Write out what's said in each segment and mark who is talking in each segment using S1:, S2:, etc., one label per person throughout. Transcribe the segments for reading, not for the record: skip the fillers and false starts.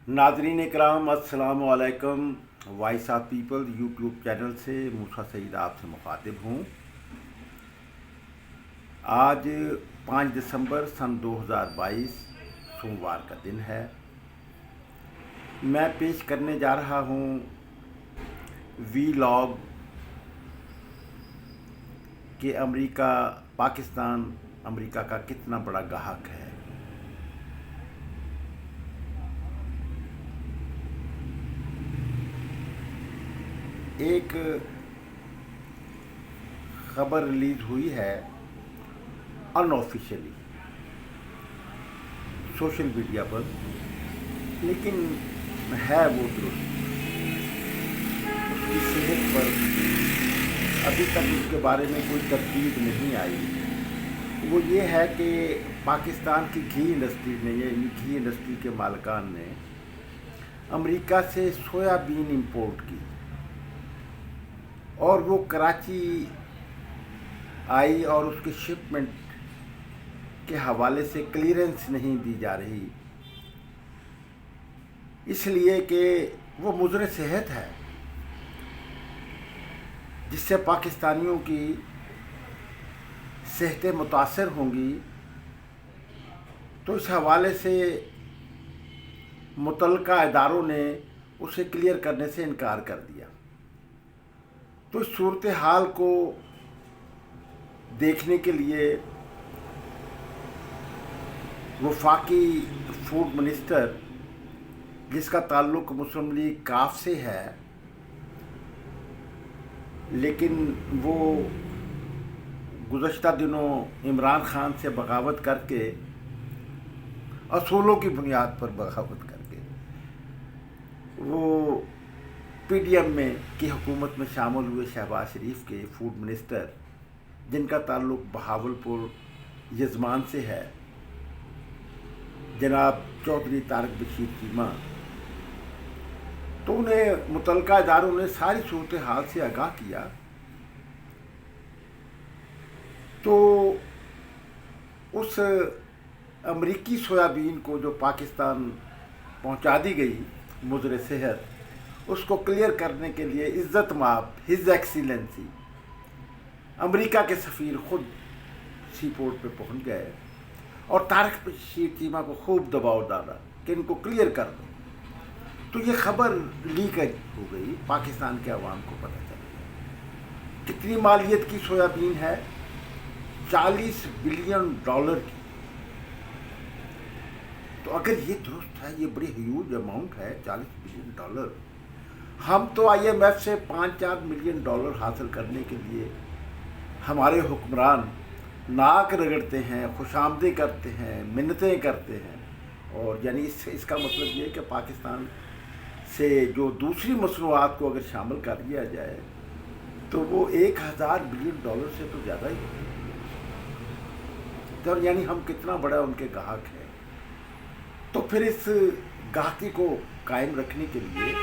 S1: नाज़रीन इकराम अस्सलाम वालेकुम। Voice of people YouTube channel से मूसा सईद आपसे मुखातिब हूँ। आज 5 दिसंबर सन 2022 सोमवार का दिन है। मैं पेश करने जा रहा हूँ वीलॉग कि पाकिस्तान अमेरिका का कितना बड़ा गाहक है। एक खबर रिलीज हुई है अनऑफिशियली सोशल मीडिया पर, लेकिन है वो दुरुस्त। उसकी सेहत पर अभी तक उसके बारे में कोई तरतीब नहीं आई। वो ये है कि पाकिस्तान की घी इंडस्ट्री ने, यानी घी इंडस्ट्री के मालिकान ने अमेरिका से सोयाबीन इंपोर्ट की और वो कराची आई और उसके शिपमेंट के हवाले से क्लियरेंस नहीं दी जा रही, इसलिए कि वो मुज़र सेहत है, जिससे पाकिस्तानियों की सेहतें मुतासर होंगी। तो इस हवाले से मुतल्लिका इदारों ने उसे क्लियर करने से इनकार कर दिया। तो इस सूरत हाल को देखने के लिए वफाकी फूड मिनिस्टर, जिसका ताल्लुक मुस्लिम लीग काफ से है, लेकिन वो गुज़श्ता दिनों इमरान खान से बगावत करके, असूलों की बुनियाद पर बगावत करके, वो पीडीएम में की हुकूमत में शामिल हुए शहबाज शरीफ के फूड मिनिस्टर, जिनका ताल्लुक बहावलपुर यजमान से है, जनाब चौधरी तारक बशीर चीमा, तो उन्हें मुतल्लिका इदारों ने सारी सूरत हाल से आगाह किया। तो उस अमरीकी सोयाबीन को जो पाकिस्तान पहुंचा दी गई मुज़र सेहत, उसको क्लियर करने के लिए इज़्ज़त माब हिज एक्सीलेंसी अमेरिका के सफ़ीर खुद सी पोर्ट पे पहुंच गए और तारक बशीर चीमा को खूब दबाव डाला कि इनको क्लियर कर दो। तो ये खबर लीक हो गई, पाकिस्तान के अवाम को पता चल गया। कितनी मालियत की सोयाबीन है? $40 बिलियन की। तो अगर ये दुरुस्त है, ये बड़ी ह्यूज अमाउंट है, $40 बिलियन। हम तो IMF से $5-4 मिलियन हासिल करने के लिए हमारे हुक्मरान नाक रगड़ते हैं, खुशामदी करते हैं, मिन्नतें करते हैं। और यानी इसका मतलब ये है कि पाकिस्तान से जो दूसरी मसनूआत को अगर शामिल कर दिया जाए तो वो $1000 बिलियन से तो ज़्यादा ही होगी। तो यानी हम कितना बड़ा उनके गाहक हैं। तो फिर इस गाहकी को कायम रखने के लिए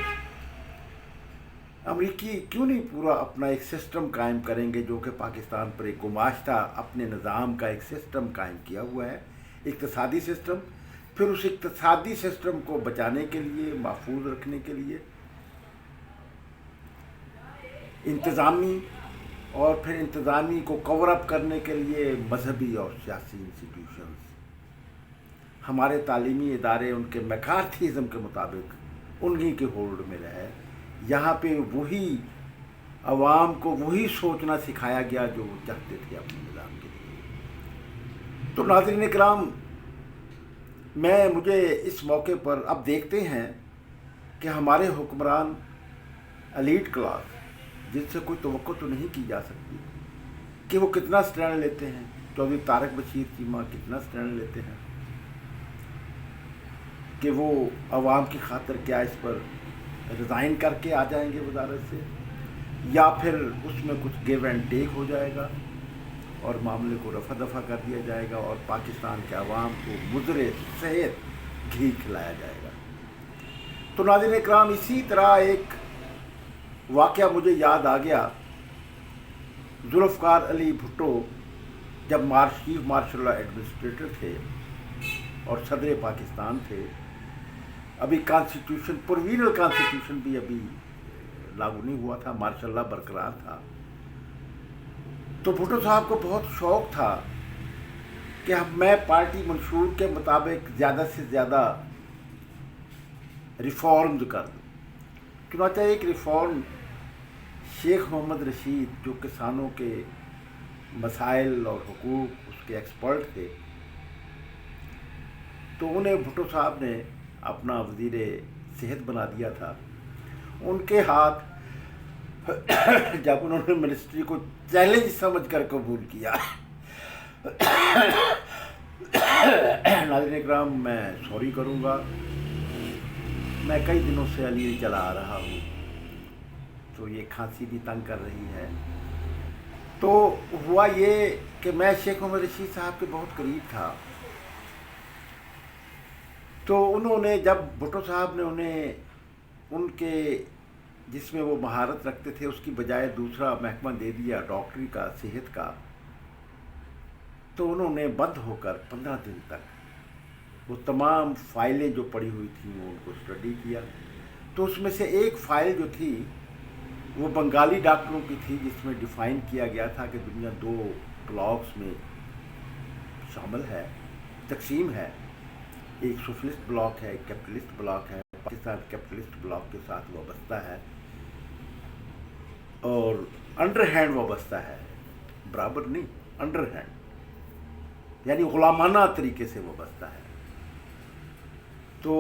S1: अमरीकी क्यों नहीं पूरा अपना एक सिस्टम कायम करेंगे, जो कि पाकिस्तान पर एक गुमाश्ता अपने निज़ाम का एक सिस्टम कायम किया हुआ है, इक़्तिसादी सिस्टम। फिर उस इक़्तिसादी सिस्टम को बचाने के लिए, महफूज रखने के लिए इंतज़ामी, और फिर इंतज़ामी को कवर अप करने के लिए मजहबी और सियासी इंस्टीट्यूशंस, हमारे तालीमी इदारे उनके मैकार्थिज़म के मुताबिक उन्हीं के होल्ड में रहे। यहाँ पे वही अवाम को वही सोचना सिखाया गया जो वो चाहते थे अपने निज़ाम के लिए। तो नाज़रीन इकराम, मुझे इस मौके पर अब देखते हैं कि हमारे हुक्मरान एलीट क्लास, जिनसे कोई तवक्को तो नहीं की जा सकती, कि वो कितना स्टैंड लेते हैं। चौधरी तारक बशीर चीमा कितना स्टैंड लेते हैं कि वो अवाम की खातिर क्या इस पर रिज़ाइन करके आ जाएंगे वजारत से, या फिर उसमें कुछ गिव एंड टेक हो जाएगा और मामले को रफा दफा कर दिया जाएगा और पाकिस्तान के अवाम को मुज़र सेहत घी खिलाया जाएगा। तो नाज़रीन इकराम, इसी तरह एक वाक़या मुझे याद आ गया। जुल्फ़िकार अली भुट्टो जब चीफ मार्शल एडमिनिस्ट्रेटर थे और सदर पाकिस्तान थे, अभी कॉन्स्टिट्यूशन, प्रोविजनल कॉन्स्टिट्यूशन भी अभी लागू नहीं हुआ था, मार्शल लॉ बरकरार था। तो भुट्टो साहब को बहुत शौक था कि मैं पार्टी मंशूर के मुताबिक ज़्यादा से ज़्यादा रिफॉर्म्स कर दूँ। चुनाचा एक रिफॉर्म शेख मोहम्मद रशीद, जो किसानों के मसाइल और हुकूक उसके एक्सपर्ट थे, तो उन्हें भुट्टो साहब ने अपना वज़ीर सेहत बना दिया था। उनके हाथ जब उन्होंने मिनिस्ट्री को चैलेंज समझ कर कबूल किया, नाज़रीन इकराम, मैं सॉरी करूँगा, मैं कई दिनों से अली चला आ रहा हूँ, तो ये खांसी भी तंग कर रही है। तो हुआ ये कि मैं शेख मोहम्मद रशीद साहब के बहुत करीब था। तो उन्होंने, जब भुट्टो साहब ने उन्हें उनके जिसमें वो महारत रखते थे उसकी बजाय दूसरा महकमा दे दिया, डॉक्टरी का, सेहत का, तो उन्होंने बंद होकर 15 दिन तक वो तमाम फाइलें जो पड़ी हुई थी वो उनको स्टडी किया। तो उसमें से एक फ़ाइल जो थी वो बंगाली डॉक्टरों की थी, जिसमें डिफ़ाइन किया गया था कि दुनिया 2 ब्लॉक्स में शामिल है, तकसीम है। एक सोशलिस्ट ब्लॉक है, एक कैपिटलिस्ट ब्लॉक है। पाकिस्तान कैपिटलिस्ट ब्लॉक के साथ वाबस्ता है और अंडर हैंड वाबस्ता है, बराबर नहीं, अंडर हैंड, यानी गुलामाना तरीके से वाबस्ता है। तो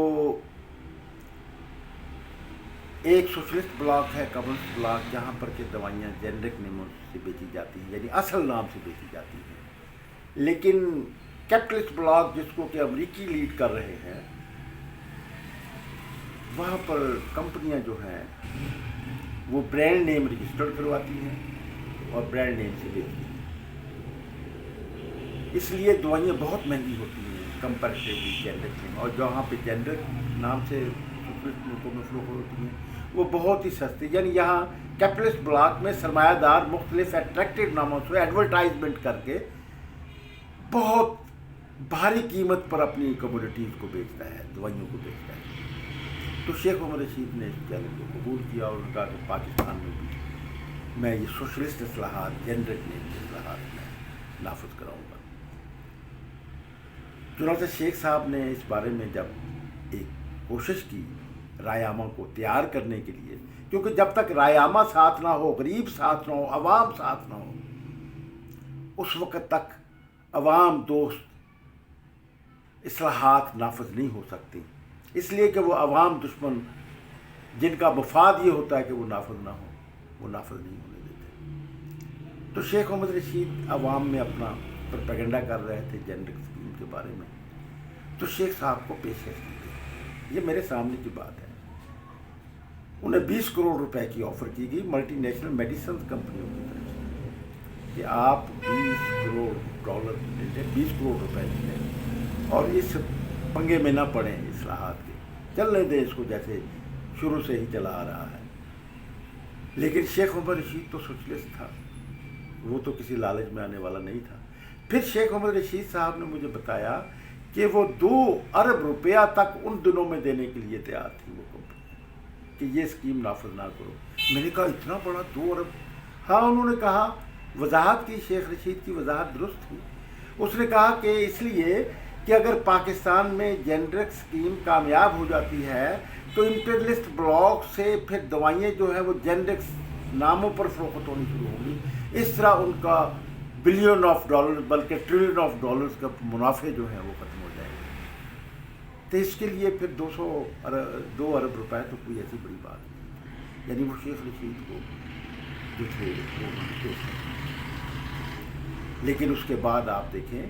S1: एक सोशलिस्ट ब्लॉक है, कम्युनिस्ट ब्लॉक, जहाँ पर के दवाइयाँ जेनरिक नामों से बेची जाती हैं, यानी असल नाम से बेची जाती हैं। लेकिन कैपिटलिस्ट ब्लॉक, जिसको कि अमरीकी लीड कर रहे हैं, वहाँ पर कंपनियाँ जो हैं वो ब्रांड नेम रजिस्टर्ड करवाती हैं और ब्रांड नेम से बेचती हैं। इसलिए दवाइयाँ बहुत महंगी होती हैं कंपैरेटिवली जेनरिक में, और जहाँ पे जेनरिक नाम से मुल्कों में फ्लो होती हैं वो बहुत ही सस्ती। यानी यहाँ कैपिटलिस्ट ब्लॉक में सरमायादार मुख्तलिफ एट्रैक्टिव नामों से एडवर्टाइजमेंट करके बहुत भारी कीमत पर अपनी कमोडिटीज़ को बेचता है, दवाइयों को बेचता है। तो शेख मोहम्मद रशीद ने इस चैलेंज को कबूल किया और उनका कि पाकिस्तान में भी मैं ये सोशलिस्ट इस्लाहात, जेनरिक नेम के इस्लाहात में नाफिज कराऊँगा। चुनांचे शेख साहब ने इस बारे में जब एक कोशिश की रायनामा को तैयार करने के लिए, क्योंकि जब तक रायनामा साथ ना हो, गरीब साथ ना हो, अवाम साथ ना हो, उस वक़्त तक अवाम दोस्त इस्लाहात नाफिज नहीं हो सकती। इसलिए कि वो अवाम दुश्मन, जिनका मफाद ये होता है कि वो नाफिज ना हो, वो नाफिज नहीं होने देते। तो शेख मोहम्मद रशीद अवाम में अपना प्रोपेगेंडा कर रहे थे जेनरिक स्कीम के बारे में। तो शेख साहब को पेशकश की गई, ये मेरे सामने की बात है। उन्हें 20 करोड़ रुपए की ऑफ़र की गई मल्टीनेशनल मेडिसिन कंपनियों की तरफ से कि आप 20 करोड़ डॉलर देते, 20 करोड़ रुपए देते और इस पंगे में ना पड़े इस्लाहात के, चलने दें इसको जैसे शुरू से ही चला आ रहा है। लेकिन शेख मोहम्मद रशीद तो सोशलिस्ट था, वो तो किसी लालच में आने वाला नहीं था। फिर शेख मोहम्मद रशीद साहब ने मुझे बताया कि वो 2 अरब रुपया तक उन दिनों में देने के लिए तैयार थी वो कंपनी कि ये स्कीम नाफिज ना करो। मैंने कहा इतना बड़ा 2 अरब? हाँ, उन्होंने कहा, वजाहत की, शेख रशीद की वजाहत दुरुस्त थी। उसने कहा कि इसलिए कि अगर पाकिस्तान में जेनरिक स्कीम कामयाब हो जाती है तो इंपीरियलिस्ट ब्लॉक से फिर दवाइयाँ जो हैं वो जेनरिक नामों पर फरोख्त होनी शुरू होगी। इस तरह उनका बिलियन ऑफ डॉलर बल्कि ट्रिलियन ऑफ डॉलर्स का मुनाफे जो हैं वो ख़त्म हो जाएंगे। तो इसके लिए फिर 2 अरब रुपए तो कोई ऐसी बड़ी बात नहीं। यानी वो शेख रशीद को जो थे वो मानते थे। लेकिन उसके बाद आप देखें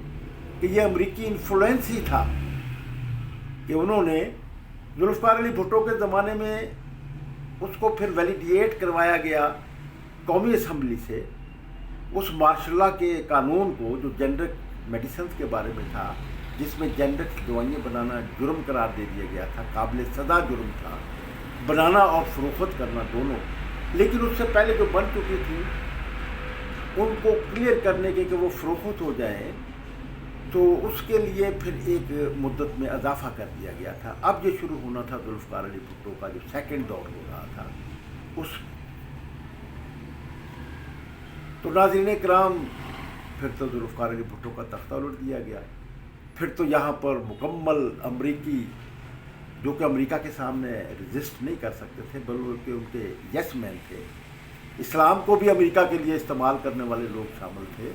S1: कि ये अमरीकी इन्फ्लुएंस ही था कि उन्होंने जुल्फ़िकार अली भुट्टो के ज़माने में उसको फिर वैलिडेट करवाया गया कौमी असम्बली से, उस मार्शल के कानून को जो जेनरिक मेडिसिन के बारे में था, जिसमें जेनरिक दवाइयाँ बनाना जुर्म करार दे दिया गया था, काबिल सज़ा जुर्म था बनाना और फरोख्त करना दोनों। लेकिन उससे पहले जो बन चुकी थी उनको क्लियर करने के कि वो फरोख्त हो जाए, تو اس کے لیے پھر ایک مدت میں اضافہ کر دیا گیا تھا. اب یہ شروع ہونا تھا ذوالفقار علی بھٹو کا جو سیکنڈ دور ہو رہا تھا اس. تو ناظرین کرام پھر تو ذوالفقار علی بھٹو کا تختہ الٹ دیا گیا. پھر تو یہاں پر مکمل امریکی جو کہ امریکہ کے سامنے رجسٹ نہیں کر سکتے تھے بلکہ ان کے یس مین تھے. اسلام کو بھی امریکہ کے لیے استعمال کرنے والے لوگ شامل تھے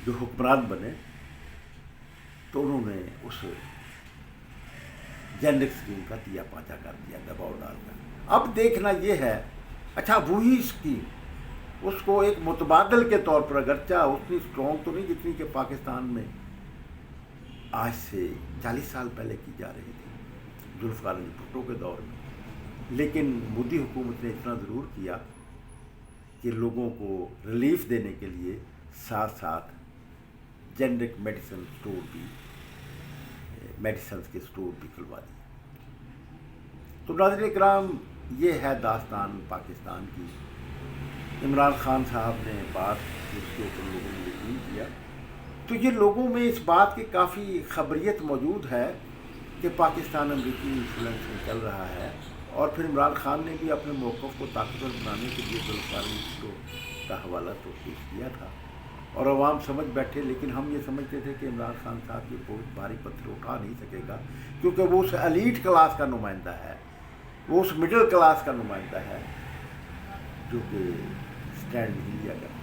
S1: جو حکمران بنے. تو انہوں نے اس جینڈر اسکیم کا دیا پانچا کر دیا دباؤ ڈال کر. اب دیکھنا یہ ہے اچھا وہی اسکیم اس کو ایک متبادل کے طور پر اگرچہ اتنی اسٹرانگ تو نہیں جتنی کہ پاکستان میں آج سے 40 سال پہلے کی جا رہی تھی ذوالفقار علی بھٹو کے دور میں، لیکن مودی حکومت نے اتنا ضرور کیا کہ لوگوں کو ریلیف دینے کے لیے ساتھ ساتھ جنرک میڈیسن اسٹور بھی میڈیسنس کے اسٹور بھی کھلوا دیے. تو ناظرین کرام یہ ہے داستان پاکستان کی. عمران خان صاحب نے بات اس کے اوپر لوگوں نے یقین کیا تو یہ لوگوں میں اس بات کی کافی خبریت موجود ہے کہ پاکستان امریکی انفلوئنس میں چل رہا ہے. اور پھر عمران خان نے بھی اپنے موقف کو طاقتور بنانے کے لیے ذوالفقار علی بھٹو کا حوالہ تو پیش کیا تھا اور عوام سمجھ بیٹھے. لیکن ہم یہ سمجھتے تھے کہ عمران خان صاحب یہ بہت بھاری پتھر اٹھا نہیں سکے گا کیونکہ وہ اس ایلیٹ کلاس کا نمائندہ ہے، وہ اس مڈل کلاس کا نمائندہ ہے جو کہ اسٹینڈ نہیں لیا کرتی.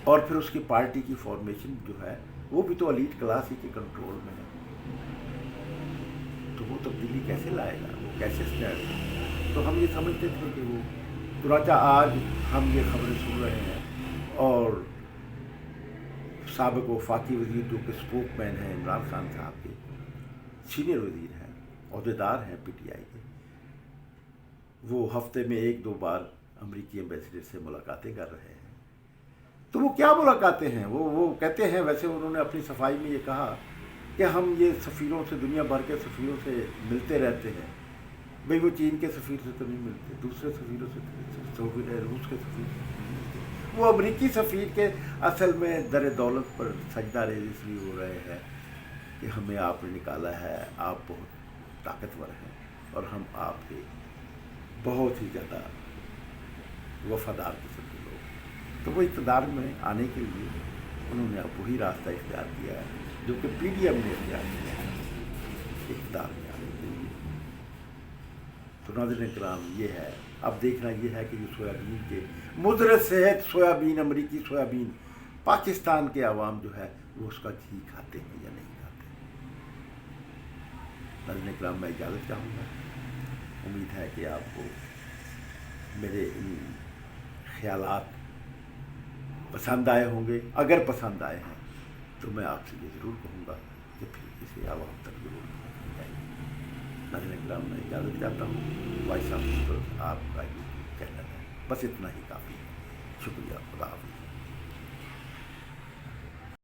S1: اور پھر اس کی پارٹی کی فارمیشن جو ہے وہ بھی تو ایلیٹ کلاس ہی کے کنٹرول میں ہے. تو وہ تبدیلی کیسے لائے گا، وہ کیسے اسٹینڈ. تو ہم یہ سمجھتے تھے کہ وہ چنانچہ آج ہم یہ خبریں سن رہے ہیں اور سابق وفاقی وزیر جو کہ اسپوک مین ہیں عمران خان صاحب کے، سینئر وزیر ہیں، عہدیدار ہیں پی ٹی آئی کے، وہ ہفتے میں 1-2 بار امریکی ایمبیسڈر سے ملاقاتیں کر رہے ہیں. تو وہ کیا ملاقاتیں ہیں؟ وہ کہتے ہیں، ویسے انہوں نے اپنی صفائی میں یہ کہا کہ ہم یہ سفیروں سے دنیا بھر کے سفیروں سے ملتے رہتے ہیں. بھئی وہ چین کے سفیر سے تو نہیں ملتے، دوسرے سفیروں سے روس کے سفیر سے نہیں ملتے. وہ امریکی سفیر کے اصل میں در دولت پر سجدہ ریز اس لیے ہو رہے ہیں کہ ہمیں آپ نے نکالا ہے، آپ بہت طاقتور ہیں اور ہم آپ کے بہت ہی زیادہ وفادار قسم کے لوگ. تو وہ اقتدار میں آنے کے لیے انہوں نے اب وہی راستہ اختیار کیا ہے جو کہ پی ڈی ایم نے اختیار کیا ہے اقتدار میں آنے کے لیے. تو ناظرین کرام یہ ہے، اب دیکھنا یہ ہے کہ جو سویابین کے مضر صحت سویابین، امریکی سویابین، پاکستان کے عوام جو ہے وہ اس کا گھی کھاتے ہیں یا نہیں کھاتے. ناظرین کرام میں اجازت چاہوں گا. امید ہے کہ آپ کو میرے ان خیالات پسند آئے ہوں گے. اگر پسند آئے ہیں تو میں آپ سے یہ ضرور کہوں گا کہ پھر اسے عوام تک ضرور پہنچائیں. ناظرین کرام میں اجازت چاہتا ہوں. وائس آف پیپل آپ کا یوٹیوب چینل ہے، بس اتنا ہی کافی ہے. شکریہ. خدا حافظ.